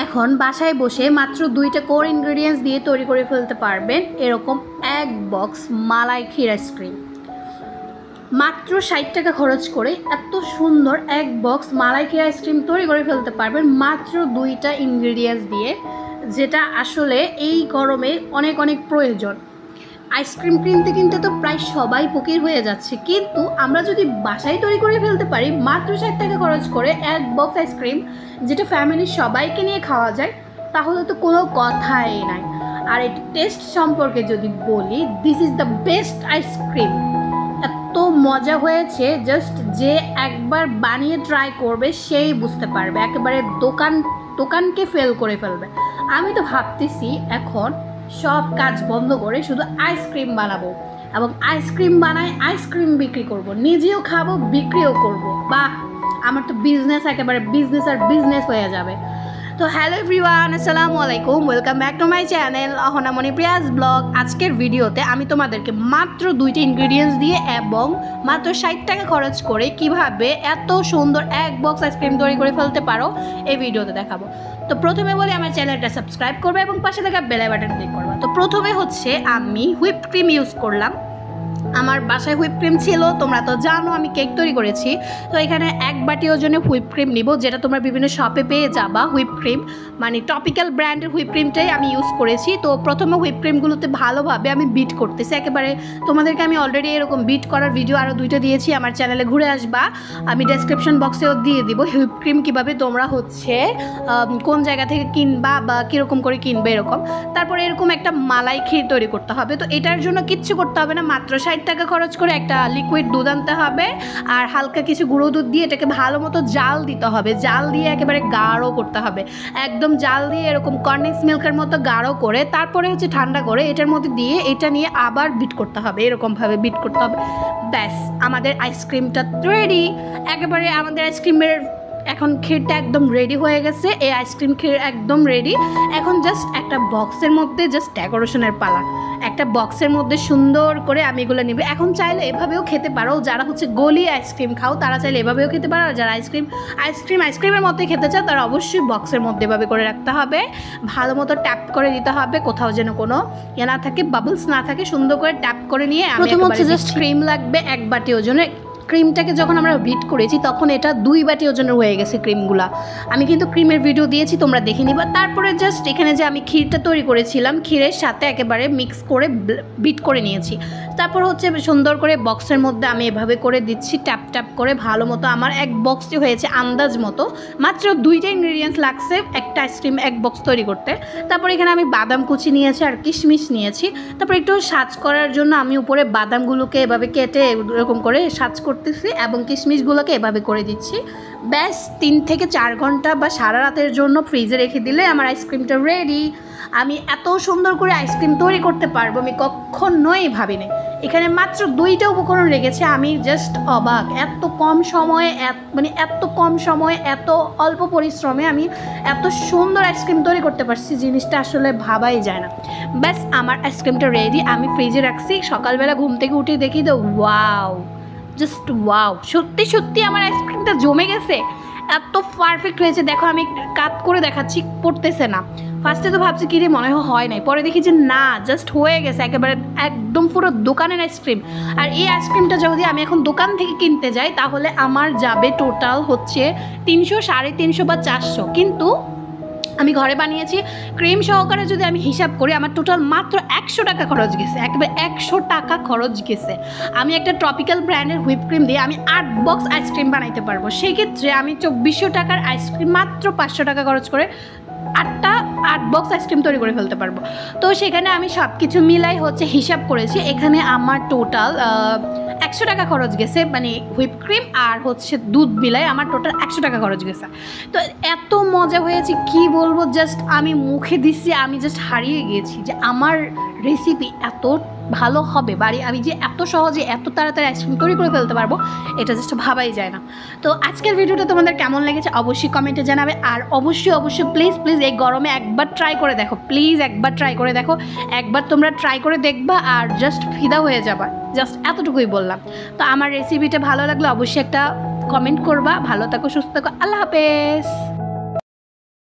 এখন বাসায় বসে মাত্র 2টা কোর ইনগ্রেডিয়েন্টস দিয়ে তৈরি করে ফেলতে পারবেন এরকম এক বক্স মালাই ক্ষীর আইসক্রিম। মাত্র 60 টাকা খরচ করে এত সুন্দর এক বক্স মালাই ক্ষীর আইসক্রিম তৈরি করে ফেলতে পারবেন মাত্র 2টা ইনগ্রেডিয়েন্টস দিয়ে, যেটা আসলে এই গরমে অনেক অনেক প্রয়োজন। আইসক্রিম কিনতে তো প্রায় সবাই ফকির হয়ে যাচ্ছে, কিন্তু আমরা যদি বাসায় তৈরি করে ফেলতে পারি মাত্র 60 টাকা খরচ করে এক বক্স আইসক্রিম, যেটা ফ্যামিলির সবাইকে নিয়ে খাওয়া যায়, তাহলে তো কোনো কথাই নাই। আর এই টেস্ট সম্পর্কে যদি বলি, this is the best ice cream. এত মজা হয়েছে, জাস্ট যে একবার বানিয়ে ট্রাই করবে সেই বুঝতে পারবে, একেবারে দোকানকে ফেল করে ফেলবে। আমি তো ভাবতেছি এখন সব কাজ বন্ধ করে শুধু আইসক্রিম বানাবো এবং আইসক্রিম বানাই আইসক্রিম বিক্রি করব, নিজেও খাবো বিক্রিও করব। বাহ, আমার তো বিজনেস একেবারে বিজনেস হয়ে যাবে। তো হ্যালো এভরিওয়ান, আসসালামু আলাইকুম, welcome back to my channel Ahona Monipriya's blog. আজকের ভিডিওতে আমি তোমাদেরকে মাত্র 2টা ইনগ্রেডিয়েন্টস দিয়ে এবং মাত্র 60 টাকা খরচ করে কিভাবে এত সুন্দর এক বক্স আইসক্রিম তৈরি করে ফেলতে পারো এই ভিডিওতে দেখাবো। তো প্রথমে বলি আমার চ্যানেলটা সাবস্ক্রাইব করবে এবং পাশে থাকা বেল বাটন ক্লিক করবে। তো প্রথমে হচ্ছে আমি হুইপড ক্রিম ইউজ করলাম। আমার বাসায় হুইপ ক্রিম ছিল, তোমরা তো জানো আমি কেক তৈরি করেছি। তো এখানে 1 বাটি ওজনে হুইপ ক্রিম নিব, যেটা তোমরা বিভিন্ন শপে পেয়ে যাবা। হুইপ ক্রিম মানে টপিক্যাল ব্র্যান্ডের হুইপ ক্রিমটাই আমি ইউজ করেছি। তো প্রথমে হুইপ ক্রিমগুলোতে ভালোভাবে আমি বিট করতেছি একেবারে। তোমাদেরকে আমি অলরেডি এরকম বিট করার ভিডিও আরও 2টা দিয়েছি, আমার চ্যানেলে ঘুরে আসবা, আমি ডেসক্রিপশন বক্সেও দিয়ে দিব হুইপ ক্রিম কীভাবে তোমরা হচ্ছে কোন জায়গা থেকে কিনবা বা কীরকম করে কিনবে এরকম। তারপরে এরকম একটা মালাই ক্ষীর তৈরি করতে হবে। তো এটার জন্য কিচ্ছু করতে হবে না, মাত্র 60 টাকা খরচ করে একটা লিকুইড দুধ আনতে হবে আর হালকা কিছু গুঁড়ো দুধ দিয়ে এটাকে ভালো মতো জাল দিতে হবে। জাল দিয়ে একেবারে গাঢ় করতে হবে, একদম জাল দিয়ে এরকম কর্নেক্স মিল্কের মতো গাঢ় করে তারপরে হচ্ছে ঠান্ডা করে এটার মধ্যে দিয়ে এটা নিয়ে আবার বিট করতে হবে, এরকমভাবে বিট করতে হবে। ব্যাস, আমাদের আইসক্রিমটা রেডি। একেবারে আমাদের আইসক্রিমের এখন ক্ষীরটা একদম রেডি হয়ে গেছে। এই আইসক্রিম ক্ষীর একদম রেডি। এখন জাস্ট একটা বক্সের মধ্যে জাস্ট ডেকোরেশনের পালা। একটা বক্সের মধ্যে সুন্দর করে আমি এগুলো নিব। এখন চাইলে এভাবেও খেতে পারো, যারা হচ্ছে গলি আইসক্রিম খাও তারা চাইলে এভাবেও খেতে পারো, আর যারা আইসক্রিমের মধ্যে খেতে চাও তারা অবশ্যই বক্সের মধ্যে এভাবে করে রাখতে হবে। ভালো মতো ট্যাপ করে দিতে হবে, কোথাও যেন কোনো না থাকে, বাবলস না থাকে, সুন্দর করে ট্যাপ করে নিয়ে প্রথম হচ্ছে জাস্ট ক্রিম লাগবে 1 বাটি ওজনে। ক্রিমটাকে যখন আমরা বিট করেছি তখন এটা 2 বাটি ওজনের হয়ে গেছে ক্রিমগুলা। আমি কিন্তু ক্রিমের ভিডিও দিয়েছি, তোমরা দেখে নিবা। তারপরে জাস্ট এখানে যে আমি ক্ষীরটা তৈরি করেছিলাম, ক্ষীরের সাথে একেবারে মিক্স করে বিট করে নিয়েছি। তারপর হচ্ছে সুন্দর করে বক্সের মধ্যে আমি এভাবে করে দিচ্ছি, ট্যাপ ট্যাপ করে ভালো মতো। আমার এক বক্সটি হয়েছে আন্দাজ মতো, মাত্র 2টা ইনগ্রেডিয়েন্টস লাগছে একটা আইসক্রিম এক বক্স তৈরি করতে। তারপর এখানে আমি বাদাম কুচি নিয়েছি আর কিশমিশ নিয়েছি। তারপর একটু সাজ করার জন্য আমি উপরে বাদামগুলোকে এভাবে কেটে এরকম করে সাজ করতেছি এবং কিশমিশগুলোকে এভাবে করে দিচ্ছি। ব্যাস 3 থেকে 4 ঘন্টা বা সারা রাতের জন্য ফ্রিজে রেখে দিলে আমার আইসক্রিমটা রেডি। আমি এত সুন্দর করে আইসক্রিম তৈরি করতে পারবো আমি কখনোই ভাবিনি। এখানে মাত্র 2টা উপকরণ রেখেছে, আমি জাস্ট অবাক। এত কম সময়ে এত অল্প পরিশ্রমে আমি এত সুন্দর আইসক্রিম তৈরি করতে পারছি, জিনিসটা আসলে ভাবাই যায় না। ব্যাস, আমার আইসক্রিমটা রেডি, আমি ফ্রিজে রাখছি। সকালবেলা ঘুম থেকে উঠে দেখি তো ওয়াও, জাস্ট ওয়াও, সত্যি আমার আইসক্রিমটা জমে গেছে, এত পারফেক্ট হয়েছে। দেখো আমি কাট করে দেখাচ্ছি, পড়তেছে না। ফার্স্টে তো ভাবছি কি রে মনে হয় নাই, পরে দেখি যে না, জাস্ট হয়ে গেছে একেবারে একদম পুরো দোকানের আইসক্রিম। আর এই আইসক্রিমটা যদি আমি এখন দোকান থেকে কিনতে যাই তাহলে আমার যাবে টোটাল হচ্ছে 300, 350 বা 400, কিন্তু আমি ঘরে বানিয়েছি ক্রিম সহকারে যদি আমি হিসাব করি আমার টোটাল মাত্র 100 টাকা খরচ গেছে, একেবারে 100 টাকা খরচ গেছে। আমি একটা টপিক্যাল ব্র্যান্ডের হুইপ ক্রিম দিয়ে আমি 8 বক্স আইসক্রিম বানাইতে পারবো। সেই ক্ষেত্রে আমি 2400 টাকার আইসক্রিম মাত্র 500 টাকা খরচ করে 8 বক্স আইসক্রিম তৈরি করে ফেলতে পারবো। তো সেখানে আমি সব কিছু মিলাই হচ্ছে হিসাব করেছি, এখানে আমার টোটাল 100 টাকা খরচ গেছে, মানে হুইপ ক্রিম আর হচ্ছে দুধ মিলাই আমার টোটাল 100 টাকা খরচ গেছে। তো এত মজা হয়েছে কি বলবো, জাস্ট আমি মুখে দিচ্ছি, আমি জাস্ট হারিয়ে গিয়েছি যে আমার রেসিপি এত ভালো হবে, আমি যে এত সহজে এত তাড়াতাড়ি আইসক্রিম তৈরি করে ফেলতে পারবো এটা জাস্ট ভাবাই যায় না। তো আজকের ভিডিওটা তোমাদের কেমন লেগেছে অবশ্যই কমেন্টে জানাবে। আর অবশ্যই প্লিজ এই গরমে একবার ট্রাই করে দেখো, একবার তোমরা ট্রাই করে দেখবা আর জাস্ট ফিদা হয়ে যাবা, জাস্ট এতটুকুই বললাম। তো আমার রেসিপিটা ভালো লাগলে অবশ্যই একটা কমেন্ট করবা। ভালো থাকো, সুস্থ থাকো, আল্লাহ হাফেজ।